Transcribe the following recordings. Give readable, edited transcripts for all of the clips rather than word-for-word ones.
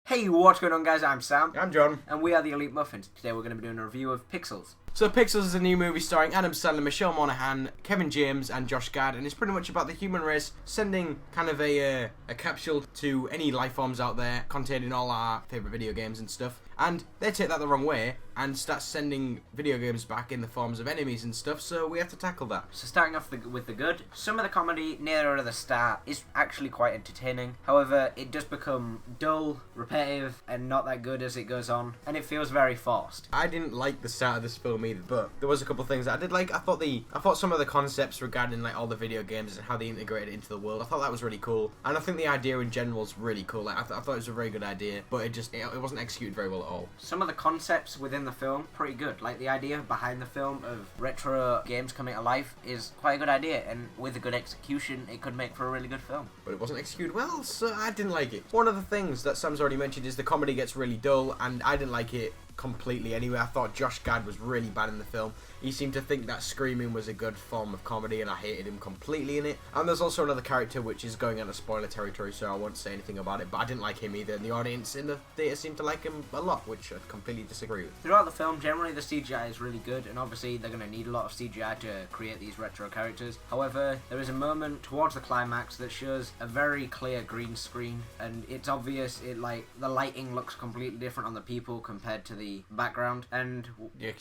Hey, what's going on, guys? I'm Sam. I'm John. And we are the Elite Muffins. Today we're going to be doing a review of Pixels. So Pixels is a new movie starring Adam Sandler, Michelle Monaghan, Kevin James and Josh Gad, and it's pretty much about the human race sending kind of a capsule to any life forms out there containing all our favourite video games and stuff. And they take that the wrong way and start sending video games back in the forms of enemies and stuff, so we have to tackle that. So starting off with the good, some of the comedy near the start is actually quite entertaining. However, it does become dull, repetitive, and not that good as it goes on, and it feels very forced. I didn't like the start of this film either, but there was a couple of things that I did like. I thought some of the concepts regarding like all the video games and how they integrated it into the world, I thought that was really cool. And I think the idea in general is really cool. Like, I thought it was a very good idea, but it wasn't executed very well at all. Some of the concepts within the film, pretty good. Like the idea behind the film of retro games coming to life is quite a good idea, and with a good execution, it could make for a really good film. But it wasn't executed well, so I didn't like it. One of the things that Sam's already mentioned is the comedy gets really dull, and I didn't like it completely anyway. I thought Josh Gad was really bad in the film. He seemed to think that screaming was a good form of comedy, and I hated him completely in it. And there's also another character which is going into spoiler territory, so I won't say anything about it, but I didn't like him either, and the audience in the theatre seemed to like him a lot, which I completely disagree with. Throughout the film, generally the CGI is really good, and obviously they're going to need a lot of CGI to create these retro characters. However, there is a moment towards the climax that shows a very clear green screen, and it's obvious the lighting looks completely different on the people compared to the background. And yeah,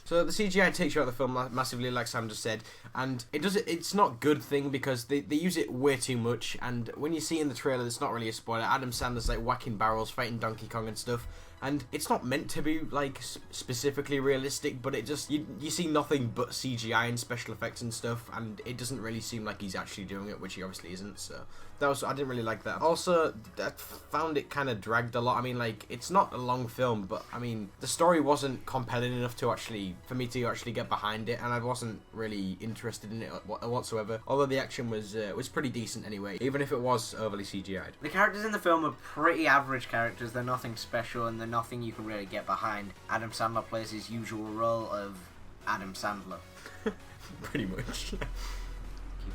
so the CGI takes you out of the film massively, like Sam just said, and it's not a good thing because they use it way too much. And when you see in the trailer, it's not really a spoiler, Adam Sandler's like whacking barrels, fighting Donkey Kong and stuff, and it's not meant to be like specifically realistic, but it just you see nothing but CGI and special effects and stuff, and it doesn't really seem like he's actually doing it, which he obviously isn't. So I didn't really like that. Also, I found it kind of dragged a lot. I mean, like, it's not a long film, but I mean, the story wasn't compelling enough for me to actually get behind it, and I wasn't really interested in it whatsoever. Although the action was pretty decent anyway, even if it was overly CGI'd. The characters in the film are pretty average characters. They're nothing special, and they're nothing you can really get behind. Adam Sandler plays his usual role of Adam Sandler. Pretty much.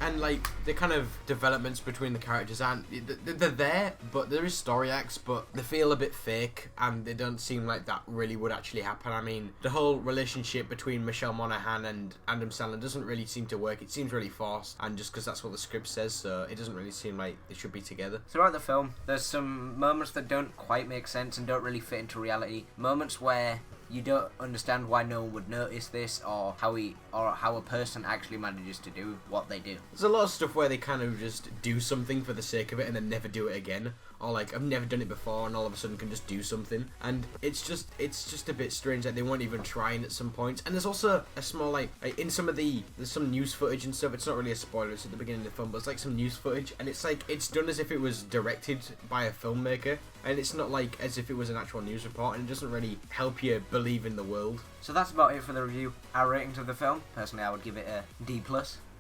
And like the kind of developments between the characters they're there, but there is story arcs, but they feel a bit fake, and they don't seem like that really would actually happen. I mean, the whole relationship between Michelle Monaghan and Adam Sandler doesn't really seem to work. It seems really forced, and just because that's what the script says, so it doesn't really seem like they should be together. Throughout the film, there's some moments that don't quite make sense and don't really fit into reality. Moments where you don't understand why no one would notice this, or how a person actually manages to do what they do. There's a lot of stuff where they kind of just do something for the sake of it and then never do it again, or like, I've never done it before and all of a sudden can just do something, and it's just a bit strange that they weren't even trying at some points. And there's also a small in some of there's some news footage and stuff. It's not really a spoiler, it's at the beginning of the film, but it's like some news footage, and it's like it's done as if it was directed by a filmmaker, and it's not like as if it was an actual news report, and it doesn't really help you believe in the world. So that's about it for the review. Our ratings of the film, personally I would give it a D+.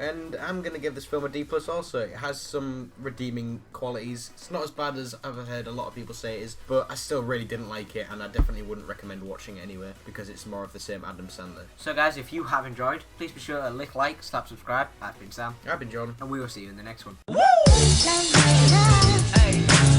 And I'm going to give this film a D+ also. It has some redeeming qualities. It's not as bad as I've heard a lot of people say it is, but I still really didn't like it, and I definitely wouldn't recommend watching it anyway, because it's more of the same Adam Sandler. So guys, if you have enjoyed, please be sure to like, slap subscribe. I've been Sam. I've been John. And we will see you in the next one. Hey.